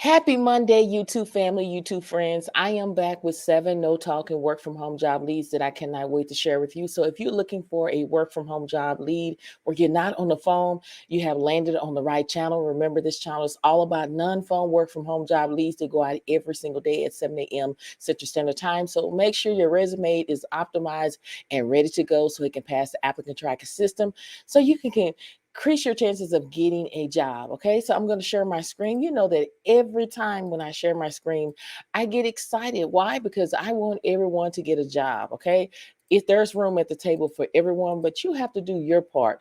Happy Monday, YouTube family, YouTube friends. I am back with 7 no talk and work from home job leads that I cannot wait to share with you. So, if you're looking for a work from home job lead where you're not on the phone, you have landed on the right channel. Remember, this channel is all about non phone work from home job leads that go out every single day at 7 a.m. Central Standard Time. So, make sure your resume is optimized and ready to go so it can pass the applicant tracking system so you can increase your chances of getting a job. Okay, so I'm going to share my screen. You know that every time when I share my screen, I get excited. Why? Because I want everyone to get a job. Okay, if there's room at the table for everyone, but you have to do your part.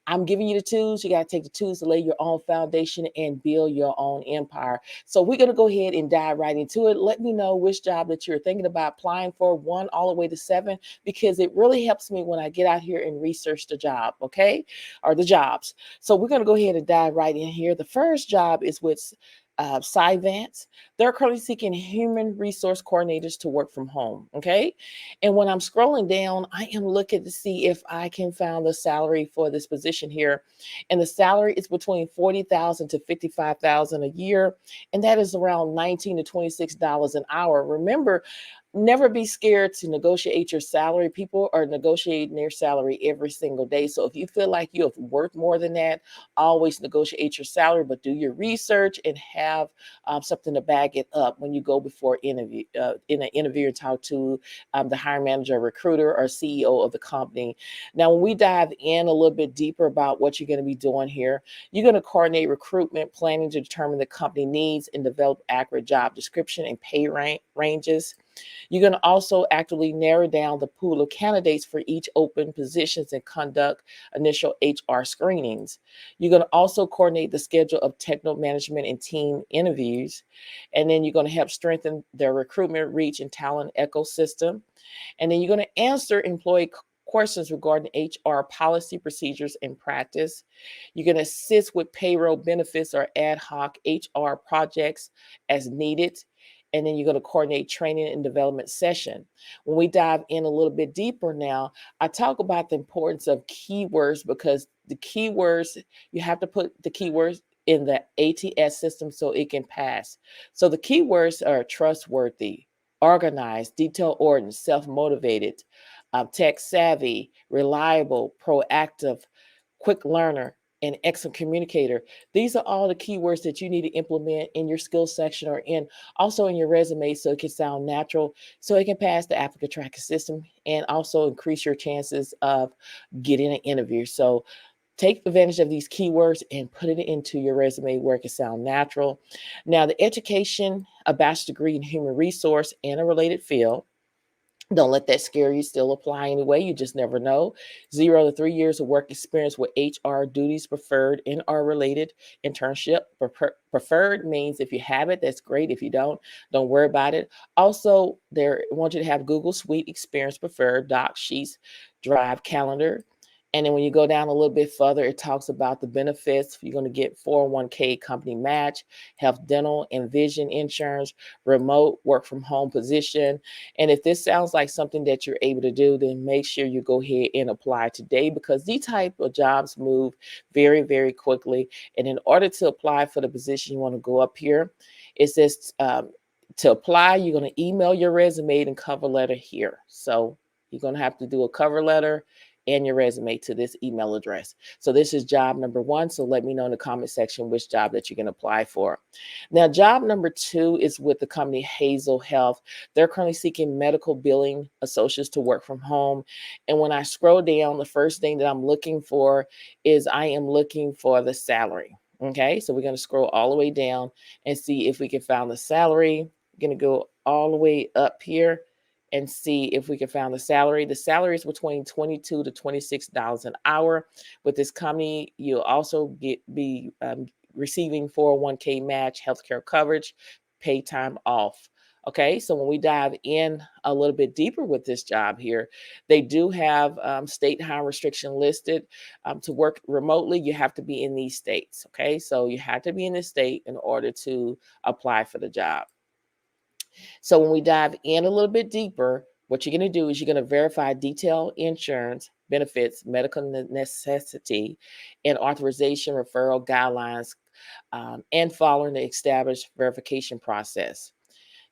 I'm giving you the tools. You got to take the tools to lay your own foundation and build your own empire. So we're going to go ahead and dive right into it. Let me know which job that you're thinking about applying for, 1 all the way to 7, because it really helps me when I get out here and research the job, okay, or the jobs. So we're going to go ahead and dive right in here. The first job is with Savance. They're currently seeking human resource coordinators to work from home. Okay. And when I'm scrolling down, I am looking to see if I can find the salary for this position here. And the salary is between 40,000 to 55,000 a year. And that is around 19 to $26 an hour. Remember, never be scared to negotiate your salary. People are negotiating their salary every single day. So if you feel like you're worth more than that, always negotiate your salary, but do your research and have something to back it up when you go before interview in an interview and talk to the hiring manager, recruiter, or CEO of the company. Now, when we dive in a little bit deeper about what you're going to be doing here, you're going to coordinate recruitment planning to determine the company needs and develop accurate job description and pay ranges. You're going to also actively narrow down the pool of candidates for each open positions and conduct initial HR screenings. You're going to also coordinate the schedule of technical management and team interviews. And then you're going to help strengthen their recruitment reach and talent ecosystem. And then you're going to answer employee questions regarding HR policy, procedures, and practice. You're going to assist with payroll benefits or ad hoc HR projects as needed. And then you're going to coordinate training and development session. When we dive in a little bit deeper now, I talk about the importance of keywords because the keywords, you have to put the keywords in the ATS system so it can pass. So the keywords are trustworthy, organized, detail oriented, self-motivated, tech savvy, reliable, proactive, quick learner, and excellent communicator. These are all the keywords that you need to implement in your skills section or in also in your resume so it can sound natural, so it can pass the applicant tracking system and also increase your chances of getting an interview. So take advantage of these keywords and put it into your resume where it can sound natural. Now, the education, a bachelor's degree in human resource and a related field. Don't let that scare you. Still apply anyway. You just never know. 0 to 3 years of work experience with HR duties preferred and are related. Internship preferred means if you have it, that's great. If you don't worry about it. Also, they want you to have Google Suite experience preferred, doc sheets, drive, calendar. And then when you go down a little bit further, it talks about the benefits. You're going to get 401k company match, health, dental, and vision insurance, remote work from home position. And if this sounds like something that you're able to do, then make sure you go ahead and apply today because these type of jobs move very, very quickly. And in order to apply for the position, you want to go up here. It says to apply, you're going to email your resume and cover letter here. So you're going to have to do a cover letter and your resume to this email address. So this is job number 1. So let me know in the comment section which job that you can apply for. Now, job number 2 is with the company Hazel Health. They're currently seeking medical billing associates to work from home. And when I scroll down, the first thing that I'm looking for is I am looking for the salary. Okay, so we're going to scroll all the way down and see if we can find the salary. We're going to go all the way up here and see if we can find the salary. The salary is between $22 to $26 an hour. With this company, you'll also be receiving 401k match, healthcare coverage, pay time off. Okay, so when we dive in a little bit deeper with this job here, they do have state hire restriction listed. To work remotely, you have to be in these states. Okay, so you have to be in this state in order to apply for the job. So when we dive in a little bit deeper, what you're going to do is you're going to verify detailed insurance, benefits, medical necessity, and authorization referral guidelines and following the established verification process.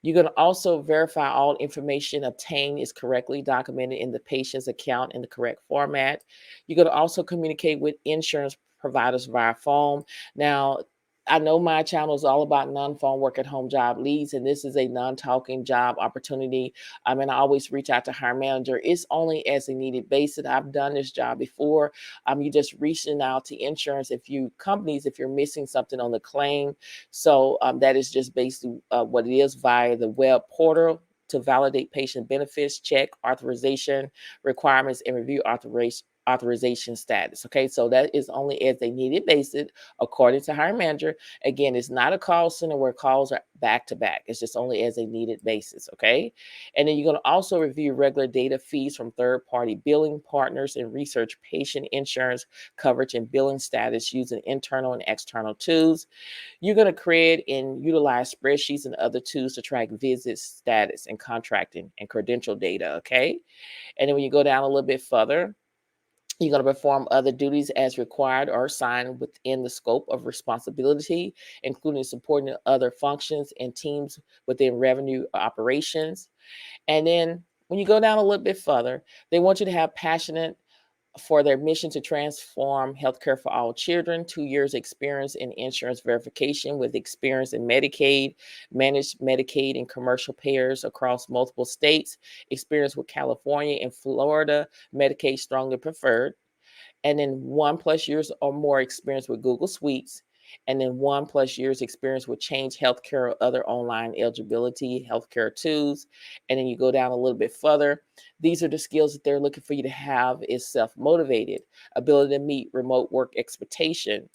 You're going to also verify all information obtained is correctly documented in the patient's account in the correct format. You're going to also communicate with insurance providers via phone. Now, I know my channel is all about non-phone work at home job leads, and this is a non-talking job opportunity. And I always reach out to hiring manager. It's only as a needed basis. I've done this job before. You're just reaching out to insurance if you're missing something on the claim. So that is just basically what it is via the web portal to validate patient benefits, check authorization requirements, and review authorization status. Okay, so that is only as a needed basis, according to hiring manager. Again, it's not a call center where calls are back to back. It's just only as a needed basis. Okay, and then you're going to also review regular data feeds from third-party billing partners and research patient insurance coverage and billing status using internal and external tools. You're going to create and utilize spreadsheets and other tools to track visit status and contracting and credential data. Okay. And then when you go down a little bit further, you're going to perform other duties as required or assigned within the scope of responsibility, including supporting other functions and teams within revenue operations. And then when you go down a little bit further, they want you to have passionate for their mission to transform healthcare for all children, 2 years experience in insurance verification with experience in Medicaid, managed Medicaid and commercial payers across multiple states, experience with California and Florida, Medicaid strongly preferred, and then 1+ years or more experience with Google Suites, and then 1+ years experience with Change Healthcare or other online eligibility healthcare tools. And then you go down a little bit further. These are the skills that they're looking for you to have is self-motivated, ability to meet remote work expectation,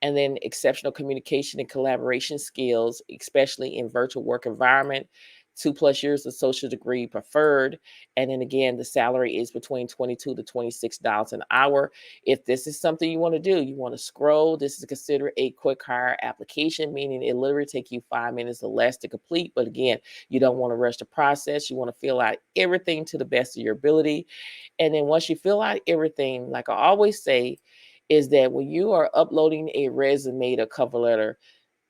and then exceptional communication and collaboration skills, especially in virtual work environment, 2+ years of social degree preferred. And then again, the salary is between $22 to $26 an hour. If this is something you want to do, you want to scroll, this is considered a quick hire application, meaning it literally take you 5 minutes or less to complete. But again, you don't want to rush the process. You want to fill out everything to the best of your ability. And then once you fill out everything, like I always say, is that when you are uploading a resume or cover letter,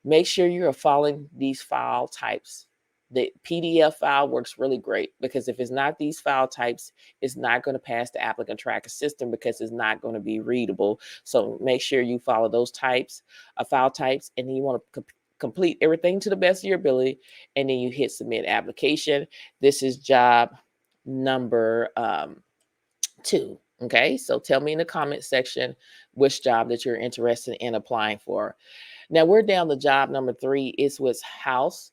make sure you are following these file types. The PDF file works really great because if it's not these file types, it's not going to pass the applicant tracker system because it's not going to be readable. So make sure you follow those types, file types, and then you want to complete everything to the best of your ability, and then you hit submit application. This is job number 2. Okay, so tell me in the comment section which job that you're interested in applying for. Now we're down to job number 3. It's with Haus.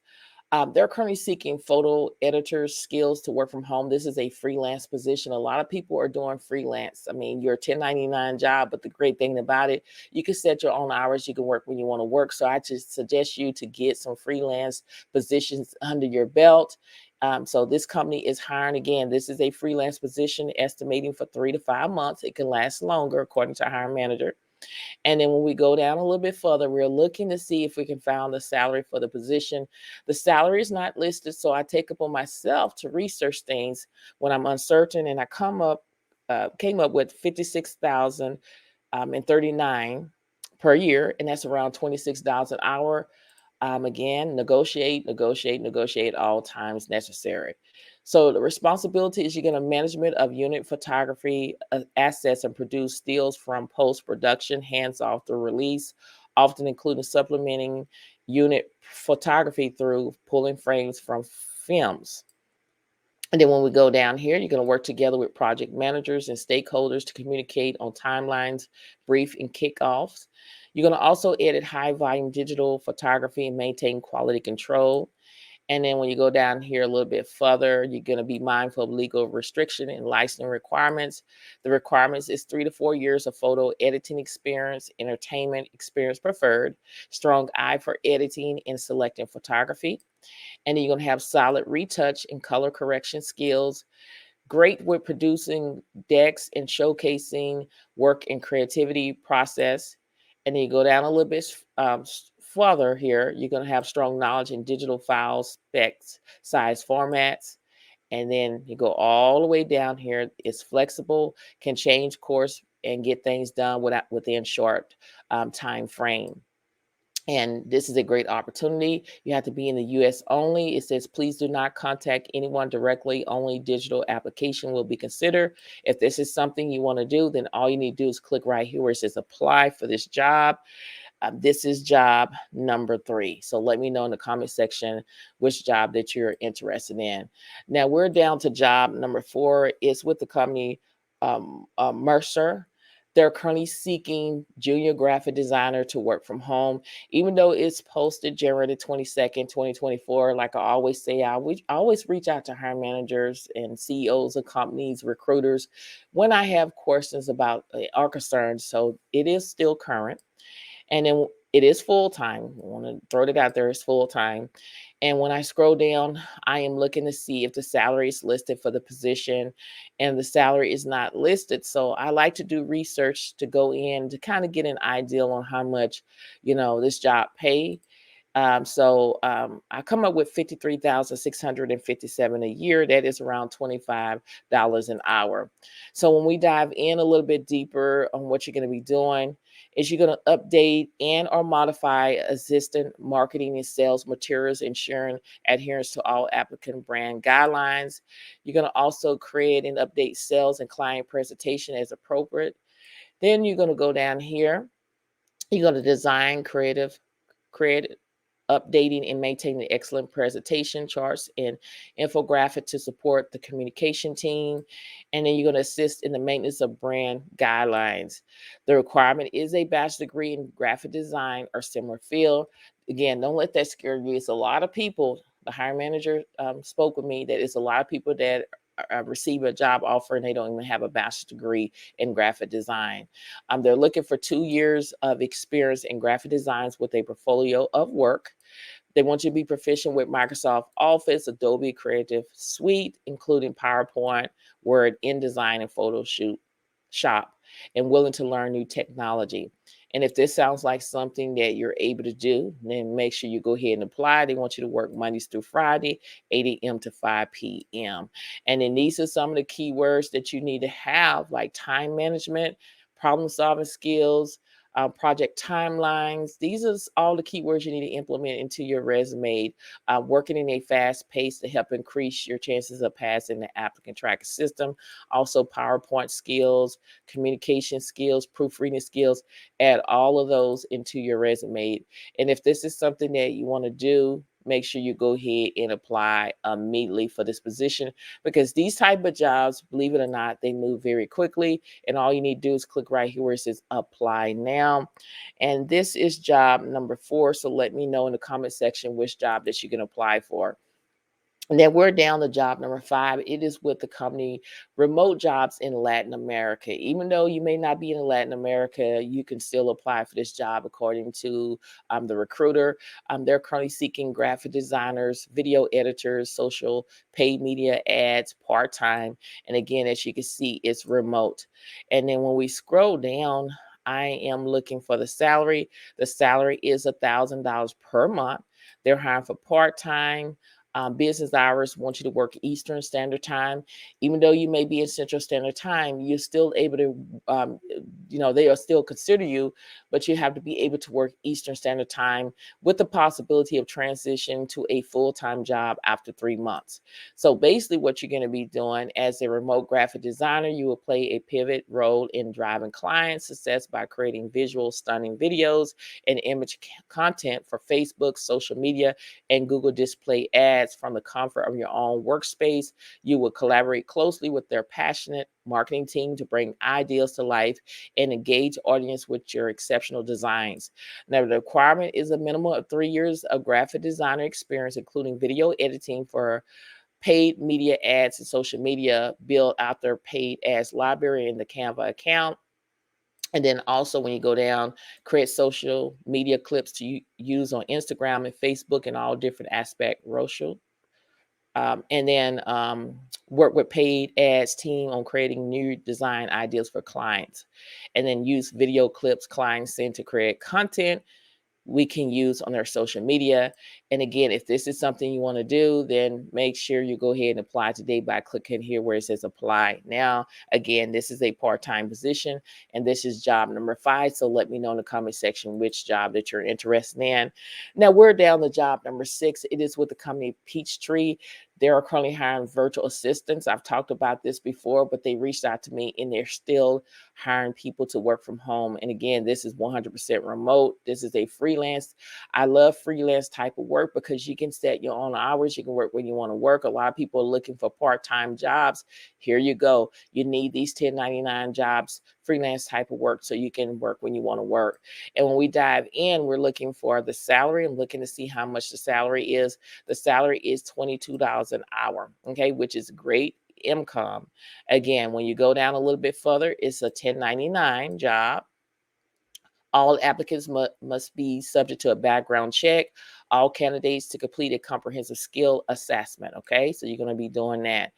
They're currently seeking photo editors skills to work from home. This is a freelance position. A lot of people are doing freelance. I mean, you're a 1099 job, but the great thing about it, you can set your own hours. You can work when you want to work. So I just suggest you to get some freelance positions under your belt. So this company is hiring again. This is a freelance position, estimating for 3 to 5 months. It can last longer, according to hiring manager. And then when we go down a little bit further, we're looking to see if we can find the salary for the position. The salary is not listed, so I take upon myself to research things when I'm uncertain, and I came up with 56,000 and 39 per year, and that's around $26 an hour. Again, negotiate all times necessary. So the responsibility is you're going to management of unit photography assets and produce stills from post-production, hands off through release, often including supplementing unit photography through pulling frames from films. And then when we go down here, you're going to work together with project managers and stakeholders to communicate on timelines, brief, and kickoffs. You're going to also edit high volume digital photography and maintain quality control. And then when you go down here a little bit further, you're going to be mindful of legal restriction and licensing requirements. The requirements is 3 to 4 years of photo editing experience, entertainment experience preferred, strong eye for editing and selecting photography. And then you're going to have solid retouch and color correction skills, great with producing decks and showcasing work and creativity process. And then you go down a little bit further here, you're going to have strong knowledge in digital files, specs, size formats. And then you go all the way down here. It's flexible, can change course and get things done within short time frame. And this is a great opportunity. You have to be in the US only. It says, please do not contact anyone directly. Only digital application will be considered. If this is something you want to do, then all you need to do is click right here where it says apply for this job. This is job number 3. So let me know in the comment section which job that you're interested in. Now we're down to job number 4. It's with the company Mercer. They're currently seeking junior graphic designer to work from home. Even though it's posted January 22nd, 2024, like I always say, I always reach out to hiring managers and CEOs of companies, recruiters, when I have questions about are concerned. So it is still current. And then it is full time. I want to throw it out there. It's full time. And when I scroll down, I am looking to see if the salary is listed for the position, and the salary is not listed. So I like to do research to go in to kind of get an idea on how much, this job pay. I come up with 53,657 a year. That is around $25 an hour. So when we dive in a little bit deeper on what you're going to be doing, is you're going to update and or modify existing marketing and sales materials, ensuring adherence to all applicant brand guidelines. You're going to also create and update sales and client presentation as appropriate. Then you're going to go down here. You're going to design create updating and maintaining excellent presentation charts and infographic to support the communication team. And then you're going to assist in the maintenance of brand guidelines. The requirement is a bachelor's degree in graphic design or similar field. Again, don't let that scare you. It's a lot of people. The hiring manager spoke with me that it's a lot of people that receive a job offer and they don't even have a bachelor's degree in graphic design. They're looking for 2 years of experience in graphic designs with a portfolio of work. They want you to be proficient with Microsoft Office, Adobe Creative Suite, including PowerPoint, Word, InDesign, and Photoshop, and willing to learn new technology. And if this sounds like something that you're able to do, then make sure you go ahead and apply. They want you to work Mondays through Friday, 8 a.m. to 5 p.m. And then these are some of the keywords that you need to have, like time management, problem solving skills, project timelines. These are all the keywords you need to implement into your resume. Working in a fast pace to help increase your chances of passing the applicant tracking system. Also, PowerPoint skills, communication skills, proofreading skills. Add all of those into your resume. And if this is something that you want to do, make sure you go ahead and apply immediately for this position, because these type of jobs, believe it or not, they move very quickly. And all you need to do is click right here where it says apply now. And this is job number 4. So let me know in the comment section which job that you can apply for. And then we're down to job number 5. It is with the company Remote Jobs in Latin America. Even though you may not be in Latin America, you can still apply for this job according to the recruiter. They're currently seeking graphic designers, video editors, social paid media ads, part-time. And again, as you can see, it's remote. And then when we scroll down, I am looking for the salary. The salary is $1,000 per month. They're hiring for part-time. Business hours want you to work Eastern Standard Time. Even though you may be in Central Standard Time, you're still able to, they are still consider you, but you have to be able to work Eastern Standard Time with the possibility of transition to a full-time job after 3 months. So basically what you're going to be doing as a remote graphic designer, you will play a pivot role in driving client success by creating visual, stunning videos and image content for Facebook, social media, and Google Display ads from the comfort of your own workspace. You will collaborate closely with their passionate marketing team to bring ideas to life and engage audience with your exceptional designs. Now, the requirement is a minimum of 3 years of graphic designer experience, including video editing for paid media ads and social media. Build out their paid ads library in the Canva account. And then also when you go down, create social media clips to use on Instagram and Facebook and all different aspect social. And then work with paid ads team on creating new design ideas for clients. And then use video clips clients send to create content we can use on our social media. And again, if this is something you want to do, then make sure you go ahead and apply today by clicking here where it says apply now. Again, this is a part-time position, and this is job number 5. So let me know in the comment section which job that you're interested in. Now we're down to job number 6. It is with the company Peachtree. They are currently hiring virtual assistants. I've talked about this before, but they reached out to me and they're still hiring people to work from home. And again, this is 100% remote. This is a freelance. I love freelance type of work because you can set your own hours. You can work when you want to work. A lot of people are looking for part-time jobs. Here you go. You need these 1099 jobs, freelance type of work, so you can work when you want to work. And when we dive in, we're looking for the salary. I'm looking to see how much the salary is. The salary is $22 an hour, okay, which is great income. Again, when you go down a little bit further, it's a 1099 job. All applicants must be subject to a background check. All candidates to complete a comprehensive skill assessment, okay? So you're going to be doing that.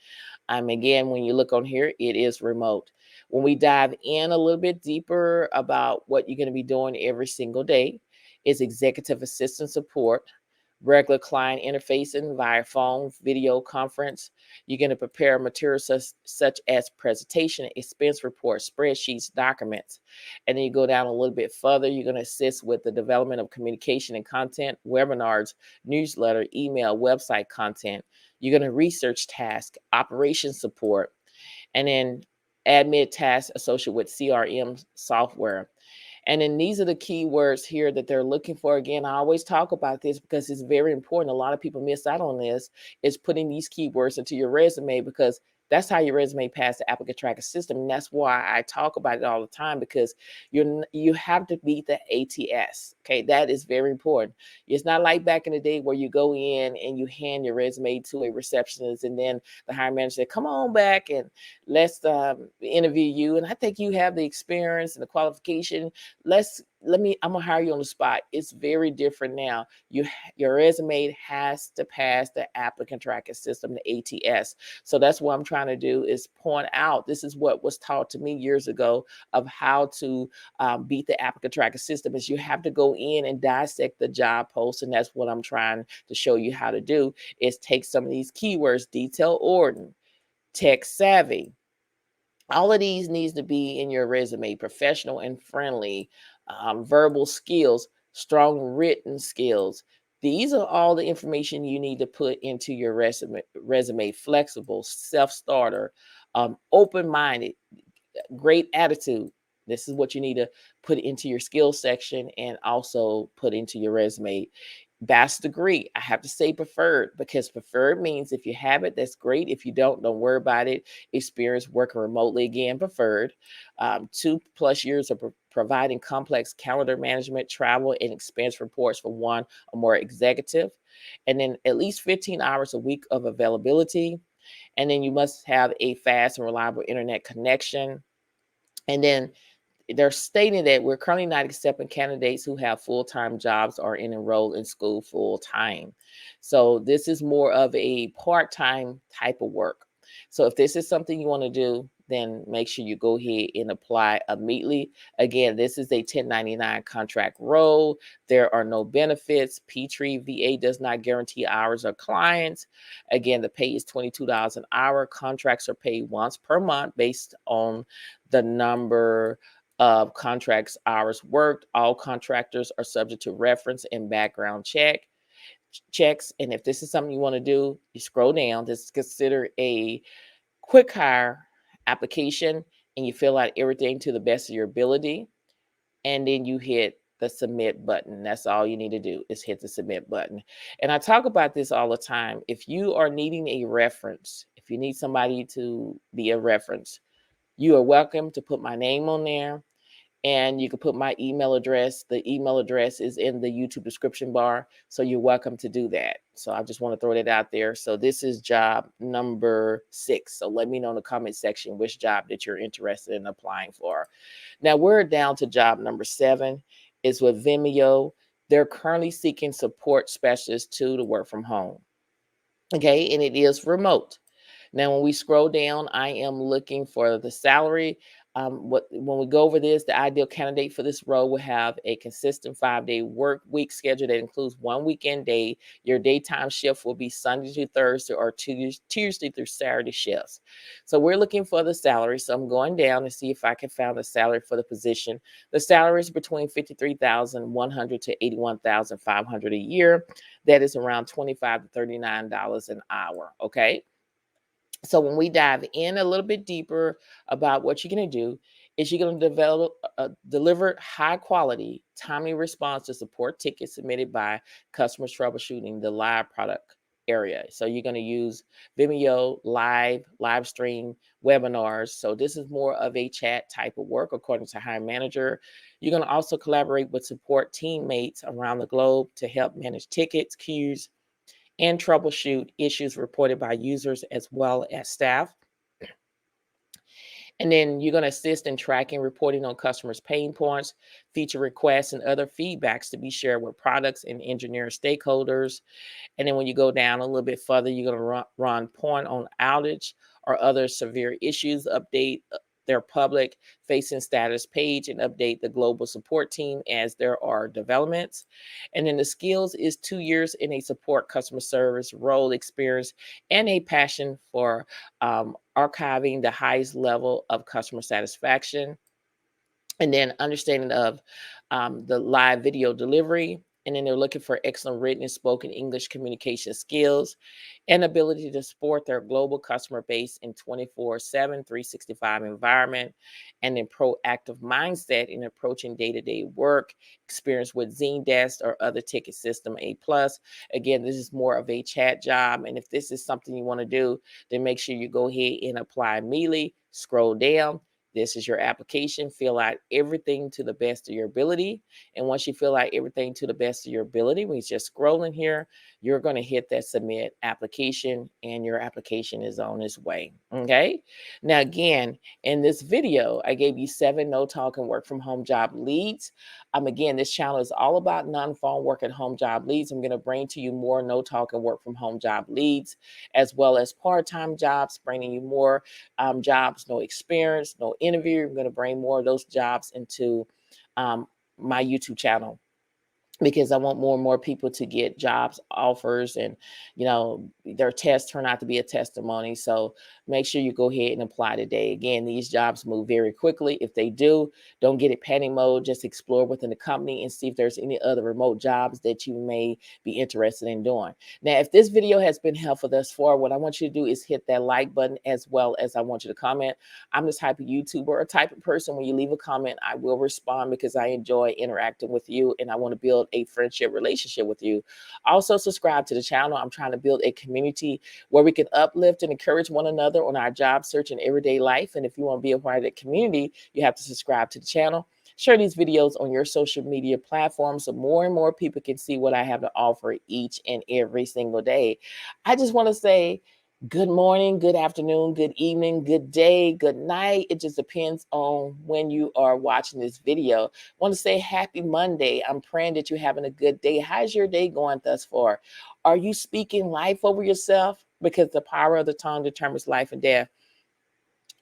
Again, when you look on here, it is remote. When we dive in a little bit deeper about what you're going to be doing every single day, is executive assistant support, regular client interfacing via phone, video conference. You're going to prepare materials such as presentation, expense reports, spreadsheets, documents. And then you go down a little bit further, you're going to assist with the development of communication and content, webinars, newsletter, email, website content. You're going to research tasks, operation support, and then admin tasks associated with CRM software. And then these are the keywords here that they're looking for. Again, I always talk about this because it's very important. A lot of people miss out on this, is putting these keywords into your resume, because that's how your resume pass the applicant tracker system. And that's why I talk about it all the time, because you have to beat the ATS. Okay, that is very important. It's not like back in the day where you go in and you hand your resume to a receptionist and then the hiring manager said, come on back and let's interview you. And I think you have the experience and the qualification. I'm gonna hire you on the spot. It's very different now. Your resume has to pass the applicant tracking system, the ATS. So that's what I'm trying to do, is point out this is what was taught to me years ago of how to beat the applicant tracking system. Is you have to go in and dissect the job post, and that's what I'm trying to show you how to do, is take some of these keywords: detail ordering, tech savvy. All of these needs to be in your resume: professional and friendly, verbal skills, strong written skills. These are all the information you need to put into your resume. Flexible, self-starter, open-minded, great attitude. This is what you need to put into your skills section and also put into your resume. Bachelor's degree, I have to say preferred, because preferred means if you have it, that's great. If you don't worry about it. Experience working remotely, again, preferred. 2+ years of providing complex calendar management, travel, and expense reports for one or more executive. And then at least 15 hours a week of availability. And then you must have a fast and reliable internet connection. And then they're stating that we're currently not accepting candidates who have full-time jobs or enrolled in school full-time. So this is more of a part-time type of work. So if this is something you want to do, then make sure you go ahead and apply immediately. Again, this is a 1099 contract role. There are no benefits. Peachtree VA does not guarantee hours or clients. Again, the pay is $22 an hour. Contracts are paid once per month based on the number of contracts hours worked. All contractors are subject to reference and background checks. And if this is something you want to do, you scroll down. This is considered a quick hire application, and you fill out everything to the best of your ability. And then you hit the submit button. That's all you need to do, is hit the submit button. And I talk about this all the time. If you are needing a reference, if you need somebody to be a reference, you are welcome to put my name on there. And you can put my email address. The email address is in the YouTube description bar. So you're welcome to do that. So I just want to throw that out there. So this is job number 6. So let me know in the comment section which job that you're interested in applying for. Now we're down to job number 7. It's with Vimeo. They're currently seeking support specialists to work from home. Okay, and it is remote. Now, when we scroll down, I am looking for the salary. When we go over this, the ideal candidate for this role will have a consistent 5-day work week schedule that includes one weekend day. Your daytime shift will be Sunday to Thursday or Tuesday through Saturday shifts. So we're looking for the salary. So I'm going down to see if I can find the salary for the position. The salary is between $53,100 to $81,500 a year. That is around $25 to $39 an hour. Okay. So when we dive in a little bit deeper about what you're going to do, is you're going to deliver high quality, timely response to support tickets submitted by customers troubleshooting the live product area. So you're going to use Vimeo, live stream, webinars. So this is more of a chat type of work, according to hiring manager. You're going to also collaborate with support teammates around the globe to help manage tickets, queues, and troubleshoot issues reported by users as well as staff. And then you're going to assist in tracking, reporting on customers' pain points, feature requests, and other feedbacks to be shared with products and engineering stakeholders. And then when you go down a little bit further, you're going to run point on outage or other severe issues, update their public facing status page, and update the global support team as there are developments. And then the skills is 2 years in a support customer service role experience and a passion for archiving the highest level of customer satisfaction, and then understanding of the live video delivery. And then they're looking for excellent written and spoken English communication skills and ability to support their global customer base in 24/7, 365 environment, and then proactive mindset in approaching day-to-day work, experience with Zendesk or other ticket system A+. Again, this is more of a chat job. And if this is something you want to do, then make sure you go ahead and apply immediately. Scroll down. This is your application. Fill out everything to the best of your ability. And once you fill out everything to the best of your ability, when you just scrolling here, you're going to hit that submit application and your application is on its way. Okay. Now, again, in this video, I gave you 7 no talking work from home job leads. Again, this channel is all about non-phone work at home job leads. I'm going to bring to you more no talking work from home job leads, as well as part-time jobs, bringing you more jobs, no experience, no interview. I'm going to bring more of those jobs into my YouTube channel, because I want more and more people to get jobs offers, and their tests turn out to be a testimony. So make sure you go ahead and apply today. Again, these jobs move very quickly. If they do, don't get it panic mode. Just explore within the company and see if there's any other remote jobs that you may be interested in doing. Now, if this video has been helpful thus far, what I want you to do is hit that like button, as well as I want you to comment. I'm the type of YouTuber or type of person, when you leave a comment, I will respond, because I enjoy interacting with you and I want to build a friendship relationship with you. Also, subscribe to the channel. I'm trying to build a community where we can uplift and encourage one another on our job search and everyday life. And if you want to be a part of that community, you have to subscribe to the channel. Share these videos on your social media platforms so more and more people can see what I have to offer each and every single day. I just want to say good morning, good afternoon, good evening, good day, good night. It just depends on when you are watching this video. I want to say happy Monday. I'm praying that you're having a good day. How's your day going thus far? Are you speaking life over yourself? Because the power of the tongue determines life and death.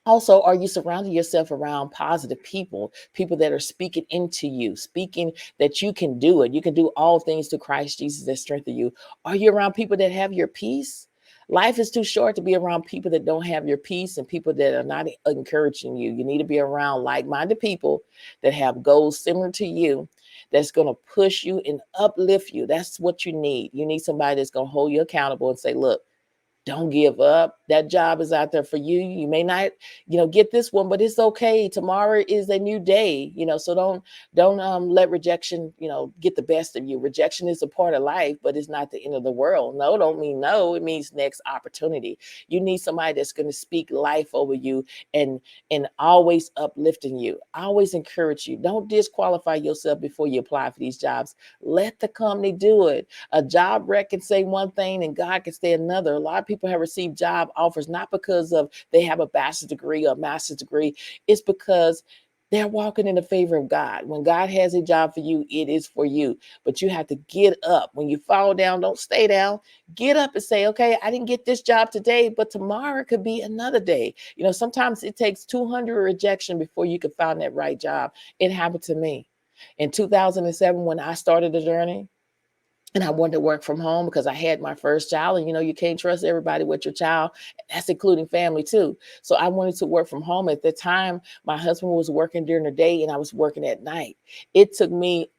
Also, are you surrounding yourself around positive people, people that are speaking into you, speaking that you can do it? You can do all things through Christ Jesus that strengthen you. Are you around people that have your peace? Life is too short to be around people that don't have your peace and people that are not encouraging you. You need to be around like-minded people that have goals similar to you, that's going to push you and uplift you. That's what you need. You need somebody that's going to hold you accountable and say, look, don't give up. That job is out there for you. You may not, get this one, but it's okay. Tomorrow is a new day, so don't let rejection, get the best of you. Rejection is a part of life, but it's not the end of the world. No, don't mean no. It means next opportunity. You need somebody that's going to speak life over you and always uplifting you, always encourage you. Don't disqualify yourself before you apply for these jobs. Let the company do it. A job rec can say one thing and God can say another. A lot of people have received job offers not because of they have a bachelor's degree or a master's degree. It's because They're walking in the favor of God. When God has a job for you, it is for you. But you have to get up. When you fall down, don't stay down. Get up and say, okay, I didn't get this job today, but tomorrow could be another day. You know, sometimes it takes 200 rejection before you can find that right job. It happened to me. In 2007, when I started the journey, and I wanted to work from home because I had my first child, and you know, you can't trust everybody with your child. That's including family too. So I wanted to work from home. At the time, my husband was working during the day and I was working at night. It took me,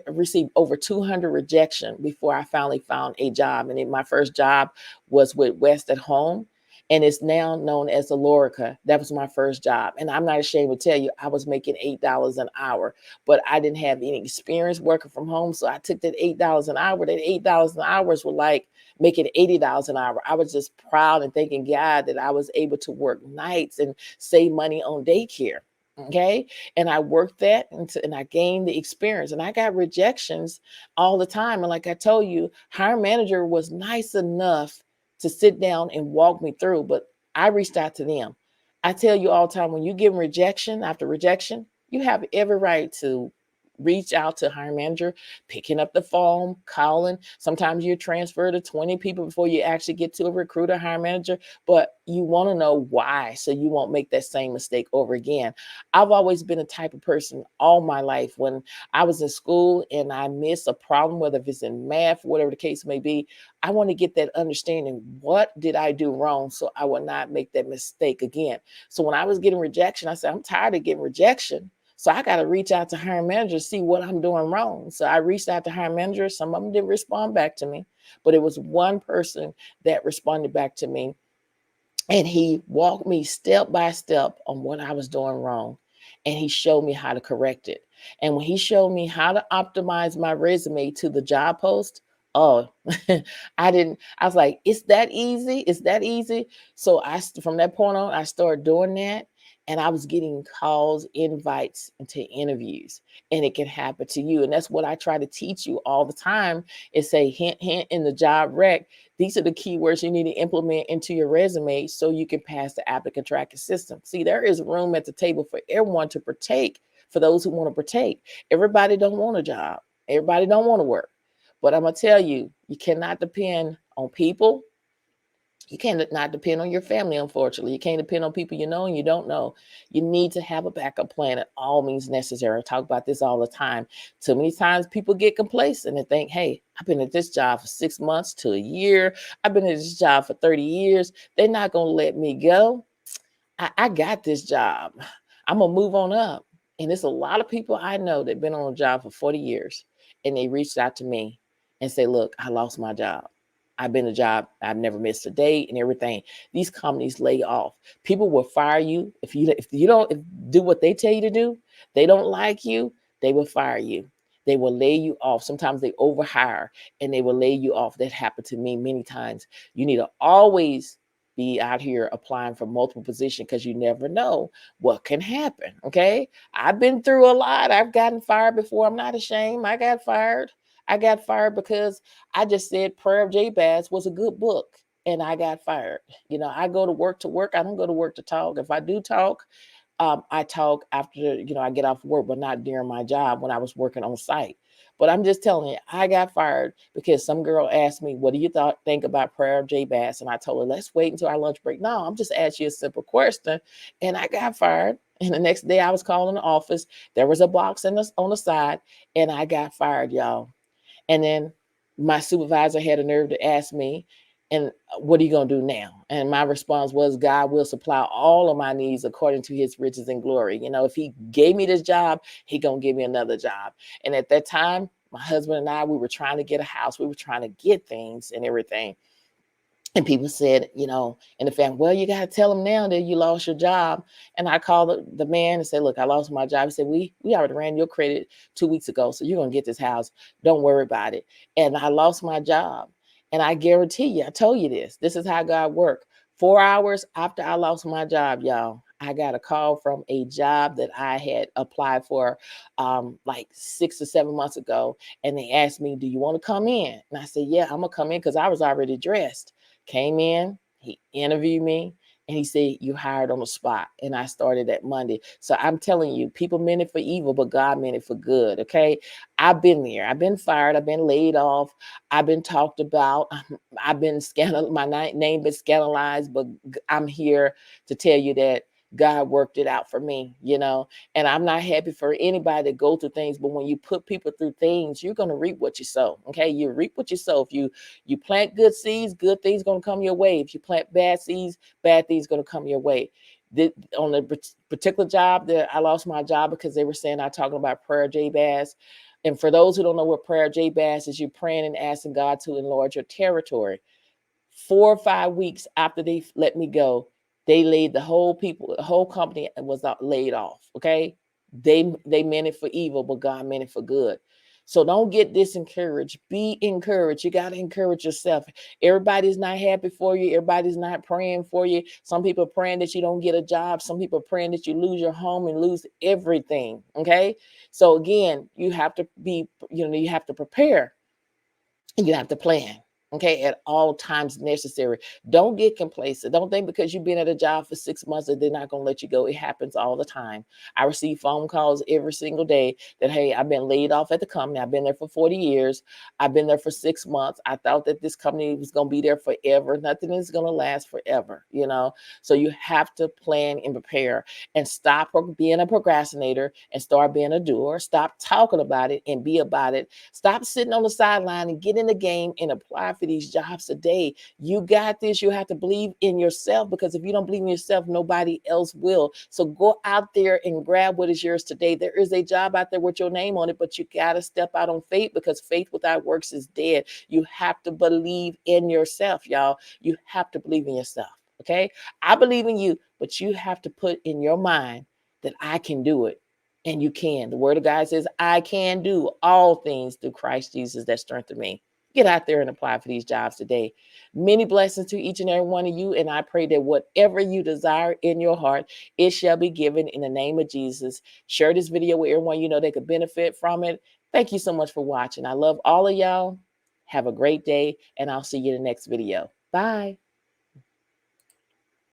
received over 200 rejection before I finally found a job. And my first job was with West at Home. And it's now known as the Lorica. That was my first job. And I'm not ashamed to tell you, I was making $8 an hour, but I didn't have any experience working from home. So I took that $8 an hour. That $8 an hour was like making $80 an hour. I was just proud and thanking God that I was able to work nights and save money on daycare. Okay. And I worked that and I gained the experience, and I got rejections all the time. And like I told you, hiring manager was nice enough to sit down and walk me through, but I reached out to them. I tell you all the time, when you give rejection after rejection, you have every right to reach out to hiring manager, picking up the phone, calling. Sometimes you're transferred to 20 people before you actually get to a recruiter, hiring manager, but you want to know why so you won't make that same mistake over again. I've always been a type of person all my life. When I was in school and I miss a problem, whether if it's in math, whatever the case may be, I want to get that understanding. What did I do wrong so I will not make that mistake again? So when I was getting rejection, I said, I'm tired of getting rejection. So I got to reach out to hiring managers, see what I'm doing wrong. So I reached out to hiring managers. Some of them didn't respond back to me, but it was one person that responded back to me. And he walked me step by step on what I was doing wrong. And he showed me how to correct it. And when he showed me how to optimize my resume to the job post, oh, I was like, it's that easy. It's that easy. So from that point on, I started doing that. And I was getting calls, invites into interviews, and it can happen to you. And that's what I try to teach you all the time is say, hint, hint in the job rec. These are the keywords you need to implement into your resume so you can pass the applicant tracking system. See, there is room at the table for everyone to partake, for those who want to partake. Everybody don't want a job. Everybody don't want to work. But I'm going to tell you, you cannot depend on people. You can't not depend on your family, unfortunately. You can't depend on people you know and you don't know. You need to have a backup plan at all means necessary. I talk about this all the time. Too many times people get complacent and think, hey, I've been at this job for 6 months to a year. I've been at this job for 30 years. They're not going to let me go. I got this job. I'm going to move on up. And there's a lot of people I know that have been on a job for 40 years and they reached out to me and say, look, I lost my job. I've been a job. I've never missed a day and everything. These companies lay off. People will fire you. If you don't do what they tell you to do, they don't like you, they will fire you. They will lay you off. Sometimes they overhire and they will lay you off. That happened to me many times. You need to always be out here applying for multiple positions because you never know what can happen. Okay. I've been through a lot. I've gotten fired before. I'm not ashamed. I got fired. I got fired because I just said Prayer of Jabez was a good book and I got fired. You know, I go to work to work. I don't go to work to talk. If I do talk, I talk after, I get off work, but not during my job when I was working on site. But I'm just telling you, I got fired because some girl asked me, what do you think about Prayer of Jabez? And I told her, let's wait until our lunch break. No, I'm just asking you a simple question. And I got fired. And the next day I was calling the office. There was a box on the side and I got fired, y'all. And then my supervisor had a nerve to ask me, and what are you going to do now? And my response was, God will supply all of my needs according to his riches and glory. You know, if he gave me this job, he going to give me another job. And at that time, my husband and I, we were trying to get a house. We were trying to get things and everything. And people said, in the family, well, you got to tell them now that you lost your job. And I called the man and said, look, I lost my job. He said, we already ran your credit 2 weeks ago. So you're going to get this house. Don't worry about it. And I lost my job. And I guarantee you, I told you this. This is how God worked. 4 hours after I lost my job, y'all, I got a call from a job that I had applied for like 6 or 7 months ago. And they asked me, do you want to come in? And I said, yeah, I'm going to come in because I was already dressed. Came in, he interviewed me, And he said, you hired on the spot. And I started that Monday. So I'm telling you, people meant it for evil, but God meant it for good. Okay. I've been there. I've been fired. I've been laid off. I've been talked about. I've been scandal. My name been scandalized, but I'm here to tell you that God worked it out for me, you know, and I'm not happy for anybody to go through things. But when you put people through things, you're going to reap what you sow. Okay. You reap what you sow. If you plant good seeds, good things going to come your way. If you plant bad seeds, bad things going to come your way. On a particular job that I lost my job because they were saying I talking about prayer Jabez. And for those who don't know what prayer Jabez is, you're praying and asking God to enlarge your territory. 4 or 5 weeks after they let me go, they laid the whole company was laid off. Okay, they meant it for evil, but God meant it for good. So don't get disencouraged. Be encouraged. You got to encourage yourself. Everybody's not happy for you. Everybody's not praying for you. Some people are praying that you don't get a job. Some people are praying that you lose your home and lose everything. Okay. So again, you have to be, you have to prepare and you have to plan. Okay, at all times necessary. Don't get complacent. Don't think because you've been at a job for 6 months that they're not going to let you go. It happens all the time. I receive phone calls every single day that, hey, I've been laid off at the company. I've been there for 40 years. I've been there for 6 months. I thought that this company was going to be there forever. Nothing is going to last forever, So you have to plan and prepare and stop being a procrastinator and start being a doer. Stop talking about it and be about it. Stop sitting on the sideline and get in the game and apply for these jobs today. You got this. You have to believe in yourself, because if you don't believe in yourself, nobody else will. So go out there and grab what is yours today. There is a job out there with your name on it, but you got to step out on faith, because faith without works is dead. You have to believe in yourself, y'all. You have to believe in yourself. Okay. I believe in you, but you have to put in your mind that I can do it. And you can. The word of God says, I can do all things through Christ Jesus that strengthened me. Get out there and apply for these jobs today. Many blessings to each and every one of you. And I pray that whatever you desire in your heart, it shall be given in the name of Jesus. Share this video with everyone you know they could benefit from it. Thank you so much for watching. I love all of y'all. Have a great day, and I'll see you in the next video. Bye.